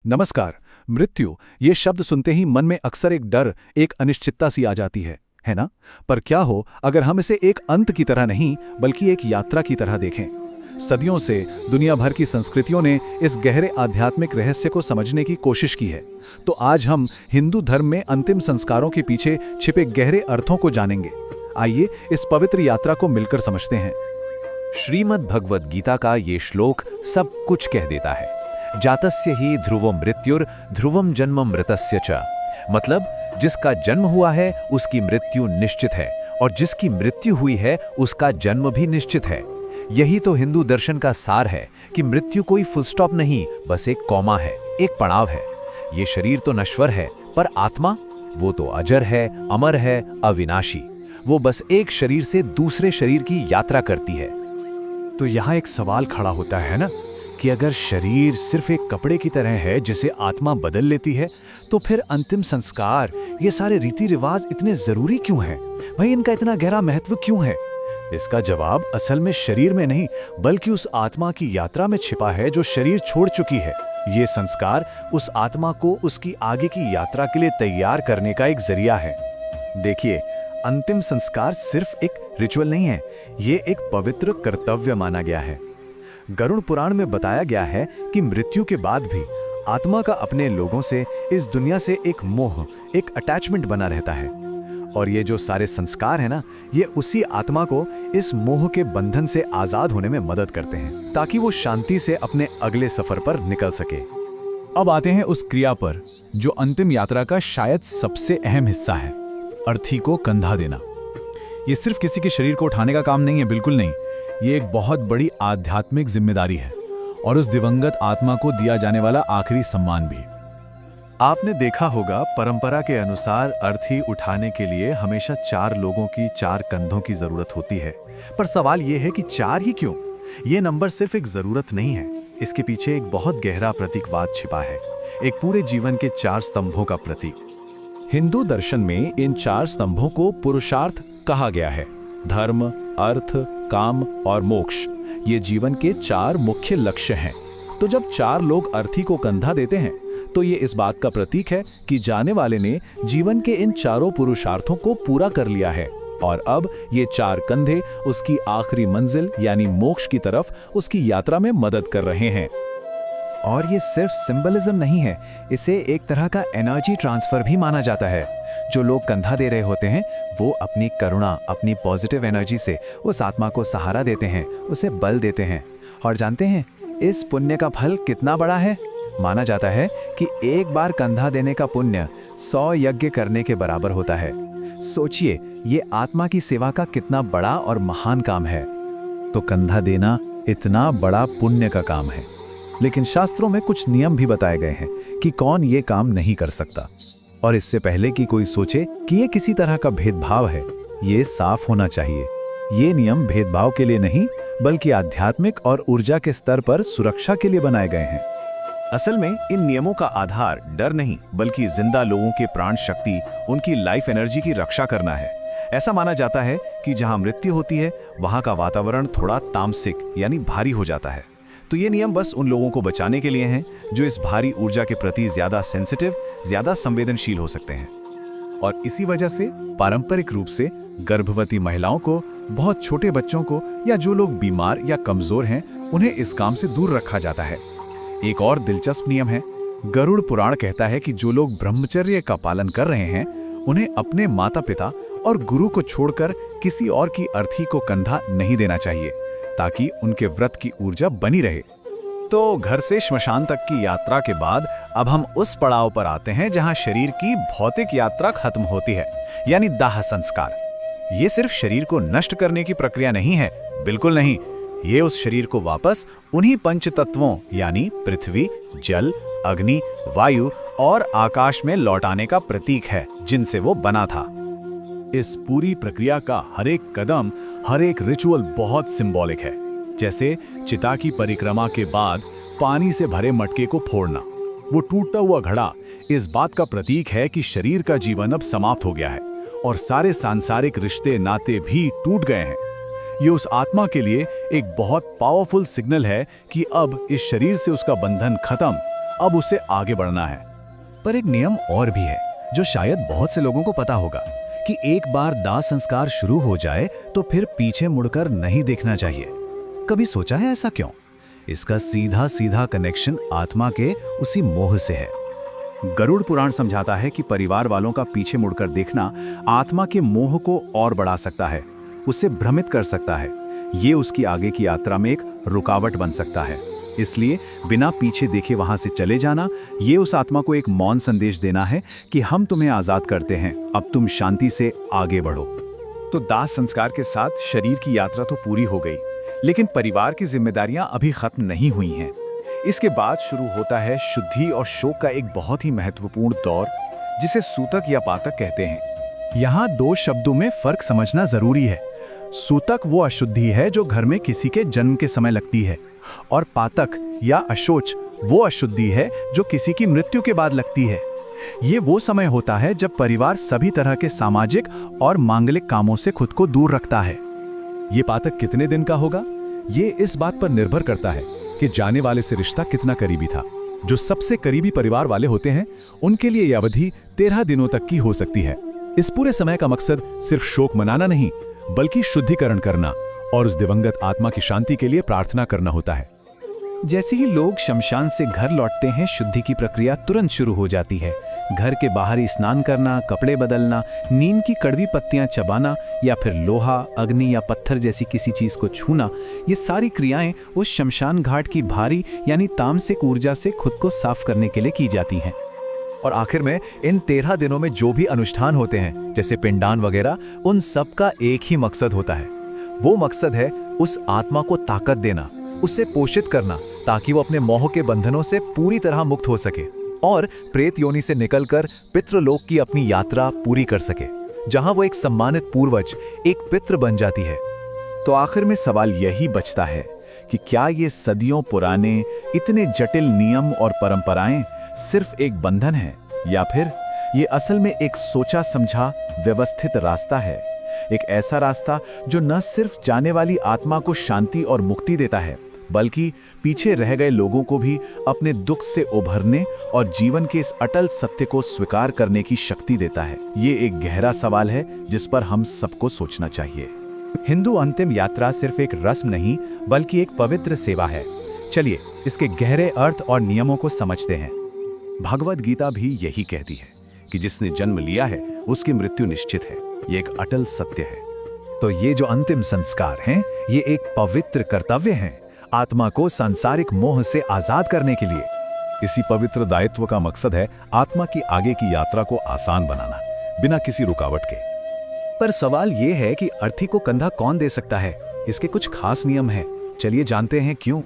नमस्कार। मृत्यु ये शब्द सुनते ही मन में अक्सर एक डर, एक अनिश्चितता सी आ जाती है ना? पर क्या हो अगर हम इसे एक अंत की तरह नहीं बल्कि एक यात्रा की तरह देखें। सदियों से दुनिया भर की संस्कृतियों ने इस गहरे आध्यात्मिक रहस्य को समझने की कोशिश की है। तो आज हम हिंदू धर्म में अंतिम संस्कारों के पीछे छिपे गहरे अर्थों को जानेंगे। आइए इस पवित्र यात्रा को मिलकर समझते हैं। श्रीमद् भगवद गीता का ये श्लोक सब कुछ कह देता है। जातस्य ही ध्रुवो मृत्युर ध्रुवम जन्म मृतस्य च। मतलब जिसका जन्म हुआ है उसकी मृत्यु निश्चित है, और जिसकी मृत्यु हुई है उसका जन्म भी निश्चित है। यही तो हिंदू दर्शन का सार है कि मृत्यु कोई फुल स्टॉप नहीं, बस एक कॉमा है, एक पड़ाव है। ये शरीर तो नश्वर है, पर आत्मा वो तो अजर है, अमर है, अविनाशी। वो बस एक शरीर से दूसरे शरीर की यात्रा करती है। तो यहाँ एक सवाल खड़ा होता है ना कि अगर शरीर सिर्फ एक कपड़े की तरह है जिसे आत्मा बदल लेती है, तो फिर अंतिम संस्कार, ये सारे रीति रिवाज इतने जरूरी क्यों हैं? भाई इनका इतना गहरा महत्व क्यों है? इसका जवाब असल में शरीर में नहीं बल्कि उस आत्मा की यात्रा में छिपा है जो शरीर छोड़ चुकी है। ये संस्कार उस आत्मा को उसकी आगे की यात्रा के लिए तैयार करने का एक जरिया है। देखिए, अंतिम संस्कार सिर्फ एक रिचुअल नहीं है, ये एक पवित्र कर्तव्य माना गया है। गरुड़ पुराण में बताया गया है कि मृत्यु के बाद भी आत्मा का अपने लोगों से, इस दुनिया से एक मोह, एक अटैचमेंट बना रहता है। और ये जो सारे संस्कार है ना, ये उसी आत्मा को इस मोह के बंधन से आजाद होने में मदद करते हैं, ताकि वो शांति से अपने अगले सफर पर निकल सके। अब आते हैं उस क्रिया पर जो अंतिम यात्रा का शायद सबसे अहम हिस्सा है, अर्थी को कंधा देना। ये सिर्फ किसी के शरीर को उठाने का काम नहीं है, बिल्कुल नहीं। ये एक बहुत बड़ी आध्यात्मिक जिम्मेदारी है, और उस दिवंगत आत्मा को दिया जाने वाला आखिरी सम्मान भी। आपने देखा होगा, परंपरा के अनुसार अर्थी उठाने के लिए हमेशा 4 लोगों की 4 कंधों की जरूरत होती है। पर सवाल यह है कि 4 ही क्यों? ये नंबर सिर्फ एक जरूरत नहीं है, इसके पीछे एक बहुत गहरा प्रतीकवाद छिपा है, एक पूरे जीवन के 4 स्तंभों का प्रतीक। हिंदू दर्शन में इन 4 स्तंभों को पुरुषार्थ कहा गया है। धर्म, अर्थ, काम और मोक्ष ये जीवन के 4 मुख्य लक्ष्य हैं। तो जब 4 लोग अर्थी को कंधा देते हैं, तो ये इस बात का प्रतीक है कि जाने वाले ने जीवन के इन 4 पुरुषार्थों को पूरा कर लिया है, और अब ये 4 कंधे उसकी आखिरी मंजिल यानी मोक्ष की तरफ उसकी यात्रा में मदद कर रहे हैं। और ये सिर्फ सिंबलिज्म नहीं है, इसे एक तरह का एनर्जी ट्रांसफर भी माना जाता है। जो लोग कंधा दे रहे होते हैं वो अपनी करुणा, अपनी पॉजिटिव एनर्जी से उस आत्मा को सहारा देते हैं, उसे बल देते हैं। और जानते हैं इस पुण्य का फल कितना बड़ा है? माना जाता है कि एक बार कंधा देने का पुण्य 100 यज्ञ करने के बराबर होता है। सोचिए, ये आत्मा की सेवा का कितना बड़ा और महान काम है। तो कंधा देना इतना बड़ा पुण्य का काम है, लेकिन शास्त्रों में कुछ नियम भी बताए गए हैं कि कौन ये काम नहीं कर सकता। और इससे पहले कि कोई सोचे कि ये किसी तरह का भेदभाव है, ये साफ होना चाहिए। ये नियम भेदभाव के लिए नहीं बल्कि आध्यात्मिक और ऊर्जा के स्तर पर सुरक्षा के लिए बनाए गए हैं। असल में इन नियमों का आधार डर नहीं बल्कि जिंदा लोगों के प्राण शक्ति, उनकी लाइफ एनर्जी की रक्षा करना है। ऐसा माना जाता है कि जहां मृत्यु होती है वहां का वातावरण थोड़ा तामसिक यानी भारी हो जाता है। तो ये नियम बस उन लोगों को बचाने के लिए हैं जो इस भारी ऊर्जा के प्रति ज्यादा सेंसिटिव, ज्यादा संवेदनशील हो सकते हैं। और इसी वजह से पारंपरिक रूप से गर्भवती महिलाओं को, बहुत छोटे बच्चों को, या जो लोग बीमार या कमजोर हैं, उन्हें इस काम से दूर रखा जाता है। एक और दिलचस्प नियम है, गरुड़ पुराण कहता है कि जो लोग ब्रह्मचर्य का पालन कर रहे हैं उन्हें अपने माता पिता और गुरु को छोड़कर किसी और की अर्थी को कंधा नहीं देना चाहिए, ताकि उनके व्रत की ऊर्जा बनी रहे। तो घर से श्मशान तक की यात्रा के बाद अब हम उस पड़ाव पर आते हैं जहां शरीर की भौतिक यात्रा खत्म होती है, यानी दाह संस्कार। ये सिर्फ शरीर को नष्ट करने की प्रक्रिया नहीं है, बिल्कुल नहीं। ये उस शरीर को वापस उन्हीं पंच तत्वों यानी पृथ्वी, जल, अग्नि, वायु और आकाश में लौटाने का प्रतीक है जिनसे वो बना था। इस पूरी प्रक्रिया का हर एक कदम, हर एक रिचुअल बहुत सिंबॉलिक है। जैसे चिता की परिक्रमा के बाद पानी से भरे मटके को फोड़ना, वो टूटता हुआ घड़ा इस बात का प्रतीक है कि शरीर का जीवन अब समाप्त हो गया है और सारे सांसारिक रिश्ते नाते भी टूट गए हैं। ये उस आत्मा के लिए एक बहुत पावरफुल सिग्नल है कि अब इस शरीर से उसका बंधन खत्म अब उसे आगे बढ़ना है। पर एक नियम और भी है जो शायद बहुत से लोगों को पता होगा कि एक बार दाह संस्कार शुरू हो जाए तो फिर पीछे मुड़कर नहीं देखना चाहिए। कभी सोचा है ऐसा क्यों? इसका सीधा सीधा कनेक्शन आत्मा के उसी मोह से है। गरुड़ पुराण समझाता है कि परिवार वालों का पीछे मुड़कर देखना आत्मा के मोह को और बढ़ा सकता है, उसे भ्रमित कर सकता है। ये उसकी आगे की यात्रा में एक रुकावट बन सकता है। इसलिए बिना पीछे देखे वहां से चले जाना, ये उस आत्मा को एक मौन संदेश देना है कि हम तुम्हें आजाद करते हैं, अब तुम शांति से आगे बढ़ो। तो दाह संस्कार के साथ शरीर की यात्रा तो पूरी हो गई, लेकिन परिवार की जिम्मेदारियां अभी खत्म नहीं हुई हैं। इसके बाद शुरू होता है शुद्धि और शोक का एक बहुत ही महत्वपूर्ण दौर, जिसे सूतक या पातक कहते हैं। यहाँ दो शब्दों में फर्क समझना जरूरी है। सूतक वो अशुद्धि है जो घर में किसी के जन्म के समय लगती है, और पातक या अशोच वो अशुद्धि है जो किसी की मृत्यु के बाद लगती है। ये वो समय होता है जब परिवार सभी तरह के सामाजिक और मांगलिक कामों से खुद को दूर रखता है। ये पातक कितने दिन का होगा, ये इस बात पर निर्भर करता है कि जाने वाले से रिश्ता कितना करीबी था। जो सबसे करीबी परिवार वाले होते हैं उनके लिए यह अवधि 13 दिनों तक की हो सकती है। इस पूरे समय का मकसद सिर्फ शोक मनाना नहीं, बल्कि शुद्धिकरण करना और उस दिवंगत आत्मा की शांति के लिए प्रार्थना करना होता है। जैसे ही लोग शमशान से घर लौटते हैं, शुद्धि की प्रक्रिया तुरंत शुरू हो जाती है। घर के बाहर स्नान करना, कपड़े बदलना, नीम की कड़वी पत्तियां चबाना या फिर लोहा, अग्नि या पत्थर जैसी किसी चीज को छूना, ये सारी क्रियाएं उस शमशान घाट की भारी यानी तामसिक ऊर्जा से खुद को साफ करने के लिए की जाती हैं। और आखिर में इन 13 दिनों में जो भी अनुष्ठान होते हैं, जैसे पिंडदान वगैरह, उन सब का एक ही मकसद होता है। वो मकसद है उस आत्मा को ताकत देना, उसे पोषित करना, ताकि वो अपने मोह के बंधनों से पूरी तरह मुक्त हो सके और प्रेत योनि से निकलकर पितृलोक की अपनी यात्रा पूरी कर सके, जहां वो एक सम्मानित पूर्वज, एक पितृ बन जाती है। तो आखिर में सवाल यही बचता है कि क्या ये सदियों पुराने इतने जटिल नियम और परंपराएं सिर्फ एक बंधन है, या फिर ये असल में एक सोचा समझा व्यवस्थित रास्ता है, एक ऐसा रास्ता जो न सिर्फ जाने वाली आत्मा को शांति और मुक्ति देता है, बल्कि पीछे रह गए लोगों को भी अपने दुख से उभरने और जीवन के इस अटल सत्य को स्वीकार करने की शक्ति देता है। ये एक गहरा सवाल है जिस पर हम सबको सोचना चाहिए। हिंदू अंतिम यात्रा सिर्फ एक रस्म नहीं, बल्कि एक पवित्र सेवा है। चलिए इसके गहरे अर्थ और नियमों को समझते हैं। भगवद गीता भी यही कहती है कि जिसने जन्म लिया है उसकी मृत्यु निश्चित है। ये एक अटल सत्य है। तो ये जो अंतिम संस्कार हैं, ये एक पवित्र कर्तव्य है आत्मा को सांसारिक मोह से आजाद करने के लिए। इसी पवित्र दायित्व का मकसद है आत्मा की आगे की यात्रा को आसान बनाना, बिना किसी रुकावट के। पर सवाल ये है कि अर्थी को कंधा कौन दे सकता है? इसके कुछ खास नियम हैं। चलिए जानते हैं क्यों।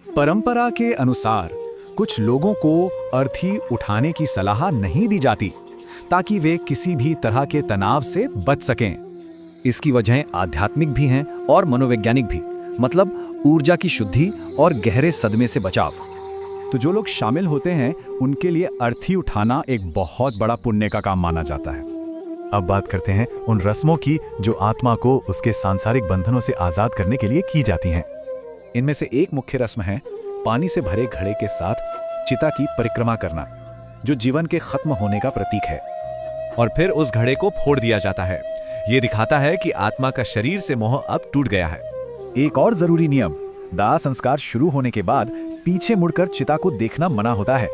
परंपरा के अनुसार कुछ लोगों को अर्थी उठाने की सलाह नहीं दी जाती, ताकि वे किसी भी तरह के तनाव से बच सकें। इसकी वजहें आध्यात्मिक भी हैं और मनोवैज्ञानिक भी, मतलब ऊर्जा की शुद्धि और गहरे सदमे से बचाव। तो जो लोग शामिल होते हैं उनके लिए अर्थी उठाना एक बहुत बड़ा पुण्य का काम माना जाता है। अब बात करते हैं उन रस्मों की जो आत्मा को उसके सांसारिक बंधनों से आजाद करने के लिए की जाती हैं। इनमें से एक मुख्य रस्म है पानी से भरे घड़े के साथ चिता की परिक्रमा करना, जो जीवन के खत्म होने का प्रतीक है। और फिर उस घड़े को फोड़ दिया जाता है। ये दिखाता है कि आत्मा का शरीर से मोह अब टूट गया है। एक और जरूरी नियम, दाह संस्कार शुरू होने के बाद पीछे मुड़कर चिता को देखना मना होता है।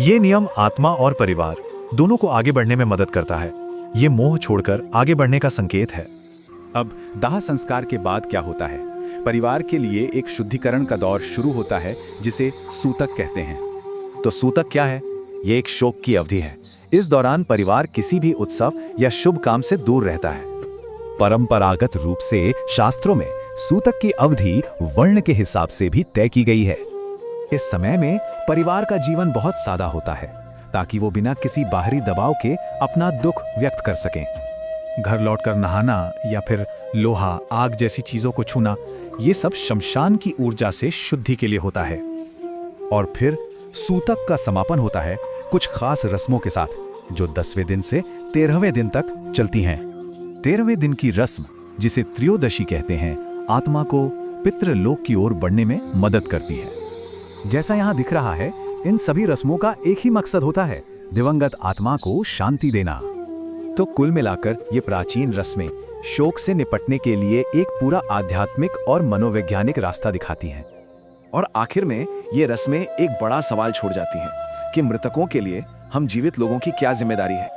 ये नियम आत्मा और परिवार दोनों को आगे बढ़ने में मदद करता है। ये मोह छोड़कर आगे बढ़ने का संकेत है। अब दाह संस्कार के बाद क्या होता है? परिवार के लिए एक शुद्धिकरण का दौर शुरू होता है, जिसे सूतक कहते हैं। तो सूतक क्या है? ये एक शोक की अवधि है। इस दौरान परिवार किसी भी उत्सव या शुभ काम से दूर रहता है। परंपरागत रूप से शास्त्रों में सूतक की अवधि वर्ण के हिसाब से भी तय की गई है। इस समय में परिवार का जीवन बहुत सादा होता है, ताकि वो बिना किसी बाहरी दबाव के अपना दुख व्यक्त कर सकें। घर लौटकर नहाना या फिर लोहा, आग जैसी चीजों को छूना, ये सब शमशान की ऊर्जा से शुद्धि के लिए होता है। और फिर सूतक का समापन होता है कुछ खास रस्मों के साथ, जो 10वें दिन से 13वें दिन तक चलती हैं। 13वें दिन की रस्म, जिसे त्रयोदशी कहते हैं, आत्मा को पितृलोक की ओर बढ़ने में मदद करती है। जैसा यहाँ दिख रहा है, इन सभी रस्मों का एक ही मकसद होता है, दिवंगत आत्मा को शांति देना। तो कुल मिलाकर ये प्राचीन रस्में शोक से निपटने के लिए एक पूरा आध्यात्मिक और मनोवैज्ञानिक रास्ता दिखाती हैं। और आखिर में ये रस्में एक बड़ा सवाल छोड़ जाती हैं कि मृतकों के लिए हम जीवित लोगों की क्या जिम्मेदारी है।